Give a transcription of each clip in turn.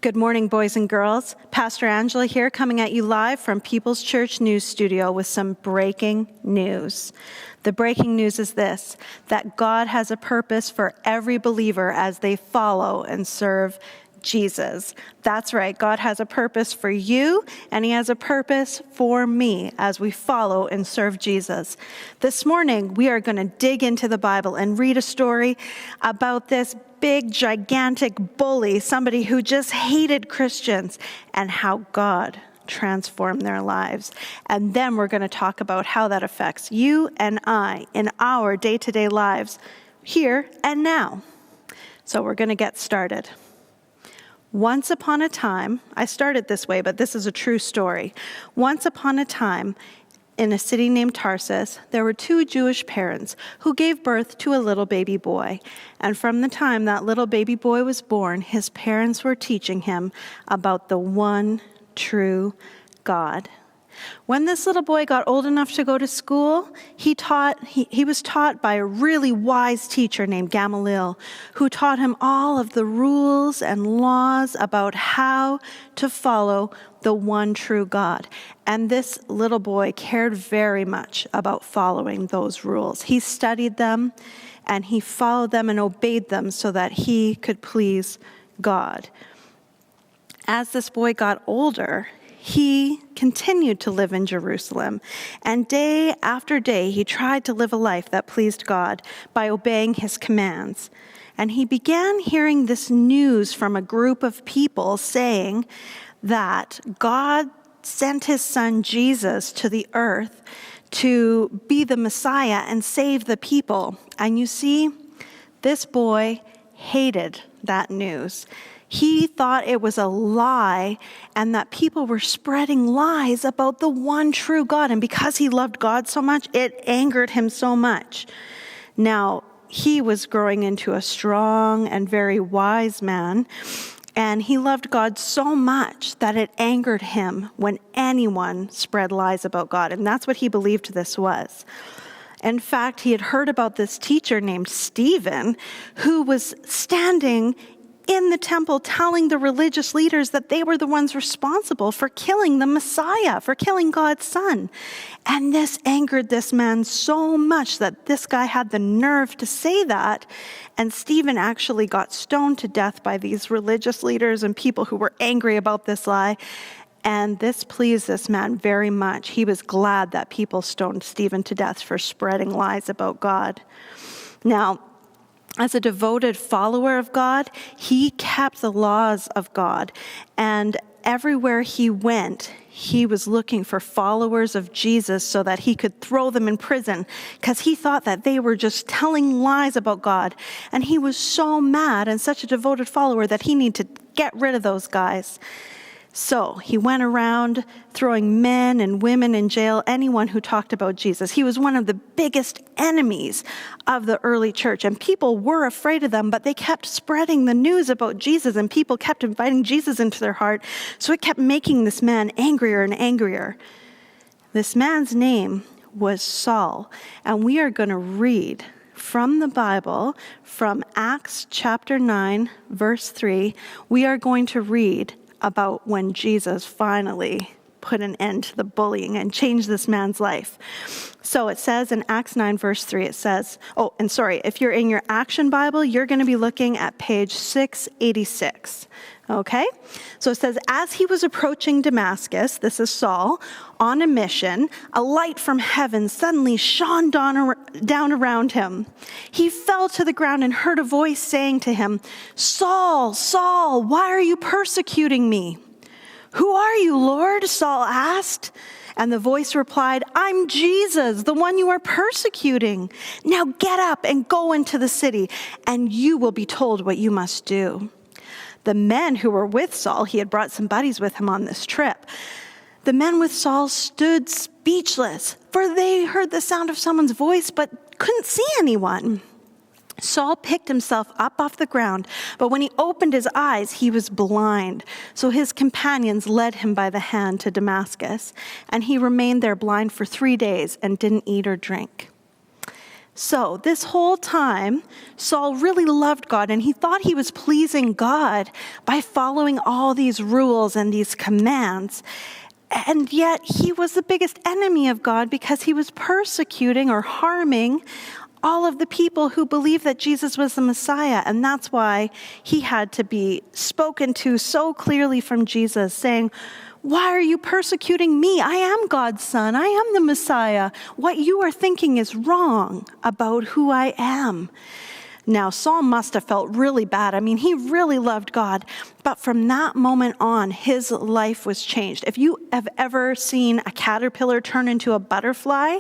Good morning, boys and girls. Pastor Angela here, coming at you live from People's Church News Studio with some breaking news. The breaking news is this, that God has a purpose for every believer as they follow and serve Jesus. That's right, God has a purpose for you, and He has a purpose for me as we follow and serve Jesus. This morning, we are going to dig into the Bible and read a story about this big, gigantic bully, somebody who just hated Christians, and how God transformed their lives. And then we're going to talk about how that affects you and I in our day-to-day lives, here and now. So we're going to get started. Once upon a time, I started this way, but this is a true story. Once upon a time, in a city named Tarsus, there were two Jewish parents who gave birth to a little baby boy. And from the time that little baby boy was born, his parents were teaching him about the one true God. When this little boy got old enough to go to school, he was taught by a really wise teacher named Gamaliel, who taught him all of the rules and laws about how to follow the one true God. And this little boy cared very much about following those rules. He studied them and he followed them and obeyed them so that he could please God. As this boy got older, he continued to live in Jerusalem, and day after day he tried to live a life that pleased God by obeying His commands. And he began hearing this news from a group of people saying that God sent His Son Jesus to the earth to be the Messiah and save the people. And you see, this boy hated that news. He thought it was a lie and that people were spreading lies about the one true God. And because he loved God so much, it angered him so much. Now, he was growing into a strong and very wise man, and he loved God so much that it angered him when anyone spread lies about God. And that's what he believed this was. In fact, he had heard about this teacher named Stephen, who was standing in the temple telling the religious leaders that they were the ones responsible for killing the Messiah, for killing God's Son. And this angered this man so much that this guy had the nerve to say that. And Stephen actually got stoned to death by these religious leaders and people who were angry about this lie. And this pleased this man very much. He was glad that people stoned Stephen to death for spreading lies about God. Now, as a devoted follower of God, he kept the laws of God. And everywhere he went, he was looking for followers of Jesus so that he could throw them in prison, because he thought that they were just telling lies about God. And he was so mad and such a devoted follower that he needed to get rid of those guys. So he went around throwing men and women in jail, anyone who talked about Jesus. He was one of the biggest enemies of the early church, and people were afraid of them, but they kept spreading the news about Jesus, and people kept inviting Jesus into their heart, so it kept making this man angrier and angrier. This man's name was Saul, and we are going to read from the Bible, from Acts chapter 9, verse 3. We are going to read about when Jesus finally put an end to the bullying and changed this man's life. So it says in Acts 9, verse 3, it says, if you're in your Action Bible, you're going to be looking at page 686. Okay? So it says, as he was approaching Damascus, this is Saul, on a mission, a light from heaven suddenly shone down around him. He fell to the ground and heard a voice saying to him, Saul, Saul, why are you persecuting me? Who are you, Lord? Saul asked. And the voice replied, I'm Jesus, the one you are persecuting. Now get up and go into the city, and you will be told what you must do. The men who were with Saul, he had brought some buddies with him on this trip. The men with Saul stood speechless, for they heard the sound of someone's voice, but couldn't see anyone. Saul picked himself up off the ground, but when he opened his eyes, he was blind. So his companions led him by the hand to Damascus, and he remained there blind for 3 days and didn't eat or drink. So this whole time, Saul really loved God, and he thought he was pleasing God by following all these rules and these commands. And yet he was the biggest enemy of God because he was persecuting or harming all of the people who believed that Jesus was the Messiah. And that's why he had to be spoken to so clearly from Jesus, saying, "Why are you persecuting me? I am God's son. I am the Messiah. What you are thinking is wrong about who I am." Now, Saul must have felt really bad. I mean, he really loved God. But from that moment on, his life was changed. If you have ever seen a caterpillar turn into a butterfly,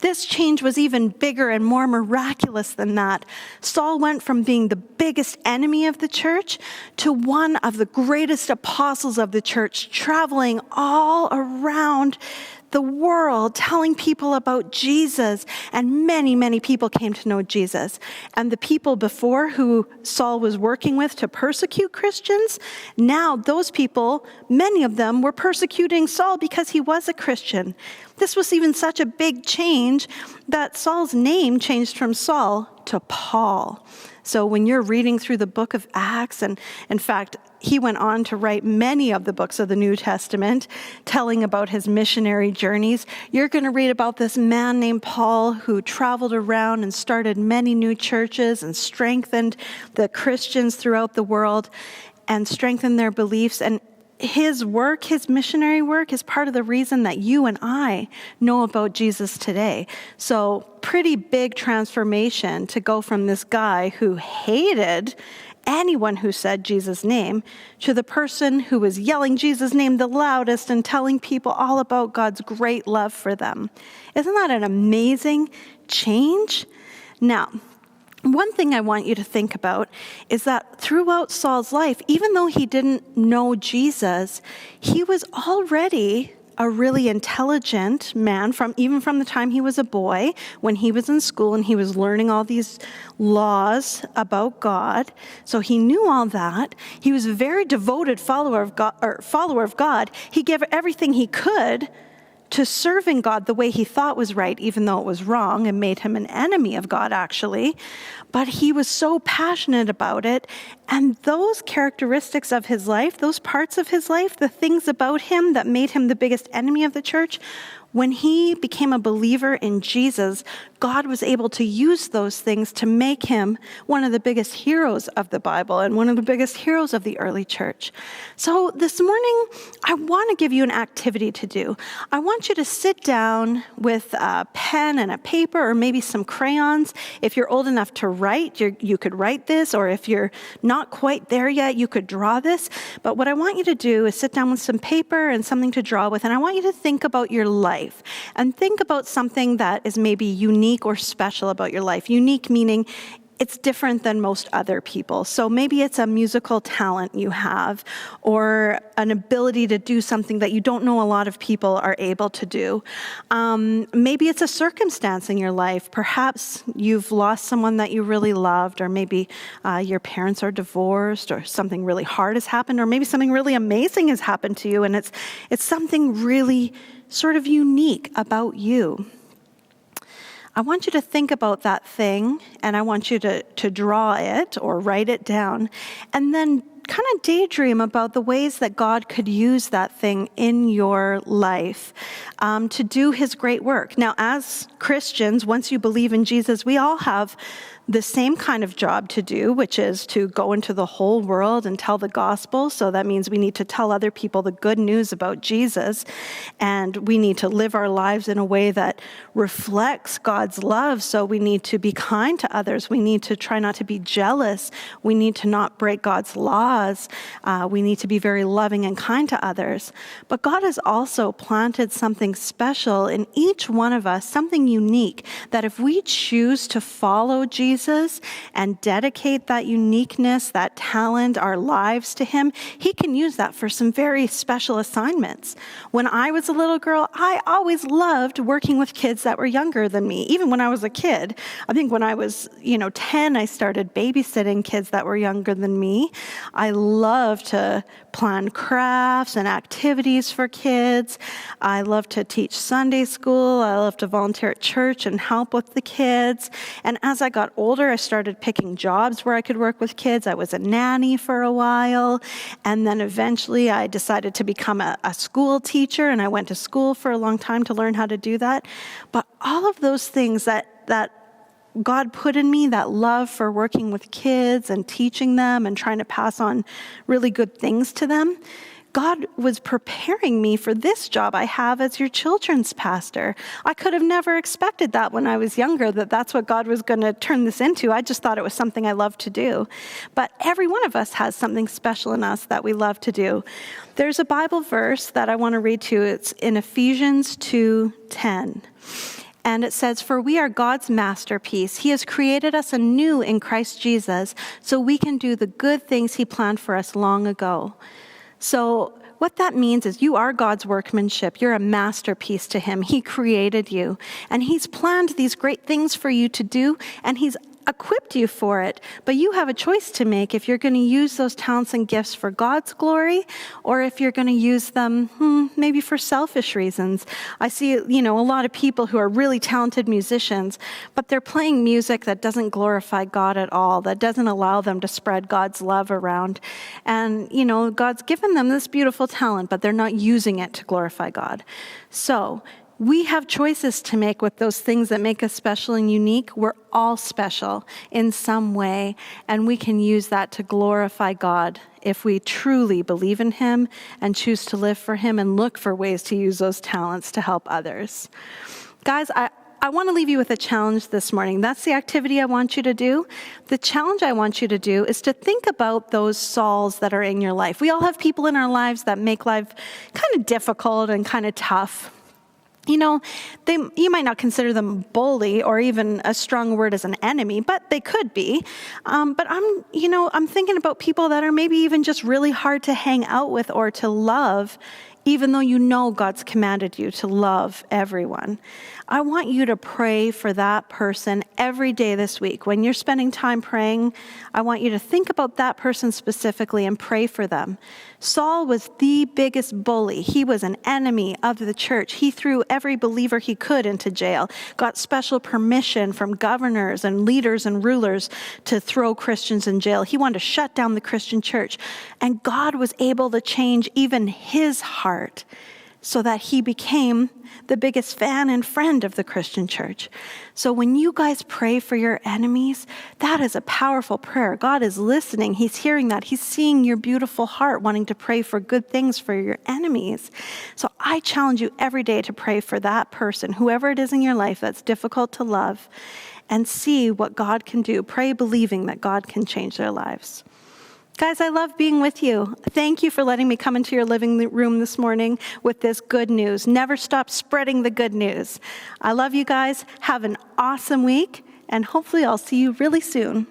this change was even bigger and more miraculous than that. Saul went from being the biggest enemy of the church to one of the greatest apostles of the church, traveling all around the world, telling people about Jesus. And many, many people came to know Jesus. And the people before who Saul was working with to persecute Christians, now those people, many of them were persecuting Saul because he was a Christian. This was even such a big change that Saul's name changed from Saul to Paul. So when you're reading through the book of Acts, and in fact, he went on to write many of the books of the New Testament, telling about his missionary journeys. You're going to read about this man named Paul who traveled around and started many new churches and strengthened the Christians throughout the world and strengthened their beliefs. And his work, his missionary work, is part of the reason that you and I know about Jesus today. So pretty big transformation to go from this guy who hated anyone who said Jesus' name to the person who was yelling Jesus' name the loudest and telling people all about God's great love for them. Isn't that an amazing change? Now, one thing I want you to think about is that throughout Saul's life, even though he didn't know Jesus, he was already a really intelligent man even from the time he was a boy, when he was in school and he was learning all these laws about God. So he knew all that. He was a very devoted follower of God. He gave everything he could to serving God the way he thought was right, even though it was wrong and made him an enemy of God, actually. But he was so passionate about it. And those characteristics of his life, those parts of his life, the things about him that made him the biggest enemy of the church, when he became a believer in Jesus, God was able to use those things to make him one of the biggest heroes of the Bible and one of the biggest heroes of the early church. So this morning, I want to give you an activity to do. I want you to sit down with a pen and a paper or maybe some crayons. If you're old enough to write, you could write this, or if you're not quite there yet, you could draw this. But what I want you to do is sit down with some paper and something to draw with, and I want you to think about your life. And think about something that is maybe unique or special about your life. Unique meaning it's different than most other people. So maybe it's a musical talent you have, or an ability to do something that you don't know a lot of people are able to do. Maybe it's a circumstance in your life. Perhaps you've lost someone that you really loved, or maybe your parents are divorced, or something really hard has happened, or maybe something really amazing has happened to you, and it's something really sort of unique about you. I want you to think about that thing, and I want you to draw it or write it down, and then kind of daydream about the ways that God could use that thing in your life to do his great work. Now, as Christians, once you believe in Jesus, we all have the same kind of job to do, which is to go into the whole world and tell the gospel. So that means we need to tell other people the good news about Jesus, and we need to live our lives in a way that reflects God's love. So we need to be kind to others. We need to try not to be jealous. We need to not break God's laws. We need to be very loving and kind to others. But God has also planted something special in each one of us, something unique, that if we choose to follow Jesus and dedicate that uniqueness, that talent, our lives to him, he can use that for some very special assignments. When I was a little girl, I always loved working with kids that were younger than me, even when I was a kid. I think when I was, 10, I started babysitting kids that were younger than me. I love to plan crafts and activities for kids. I love to teach Sunday school. I love to volunteer at church and help with the kids. And as I got older, I started picking jobs where I could work with kids. I was a nanny for a while. And then eventually I decided to become a school teacher, and I went to school for a long time to learn how to do that. But all of those things that God put in me, that love for working with kids and teaching them and trying to pass on really good things to them, God was preparing me for this job I have as your children's pastor. I could have never expected that when I was younger, that's what God was going to turn this into. I just thought it was something I loved to do. But every one of us has something special in us that we love to do. There's a Bible verse that I want to read to you. It's in Ephesians 2:10. And it says, "For we are God's masterpiece. He has created us anew in Christ Jesus so we can do the good things he planned for us long ago." So what that means is you are God's workmanship. You're a masterpiece to him. He created you, and he's planned these great things for you to do, and he's equipped you for it. But you have a choice to make if you're going to use those talents and gifts for God's glory, or if you're going to use them maybe for selfish reasons. I see, a lot of people who are really talented musicians, but they're playing music that doesn't glorify God at all, that doesn't allow them to spread God's love around. And, God's given them this beautiful talent, but they're not using it to glorify God. So we have choices to make with those things that make us special and unique. We're all special in some way, and we can use that to glorify God if we truly believe in him and choose to live for him and look for ways to use those talents to help others. Guys, I want to leave you with a challenge this morning. That's the activity I want you to do. The challenge I want you to do is to think about those Sauls that are in your life. We all have people in our lives that make life kind of difficult and kind of tough. You might not consider them a bully or even a strong word as an enemy, but they could be. But I'm thinking about people that are maybe even just really hard to hang out with or to love, even though God's commanded you to love everyone. I want you to pray for that person every day this week. When you're spending time praying, I want you to think about that person specifically and pray for them. Saul was the biggest bully. He was an enemy of the church. He threw every believer he could into jail, got special permission from governors and leaders and rulers to throw Christians in jail. He wanted to shut down the Christian church. And God was able to change even his heart so that he became the biggest fan and friend of the Christian church. So when you guys pray for your enemies, that is a powerful prayer. God is listening. He's hearing that. He's seeing your beautiful heart wanting to pray for good things for your enemies. So I challenge you every day to pray for that person, whoever it is in your life that's difficult to love, and see what God can do. Pray believing that God can change their lives. Guys, I love being with you. Thank you for letting me come into your living room this morning with this good news. Never stop spreading the good news. I love you guys. Have an awesome week, and hopefully I'll see you really soon.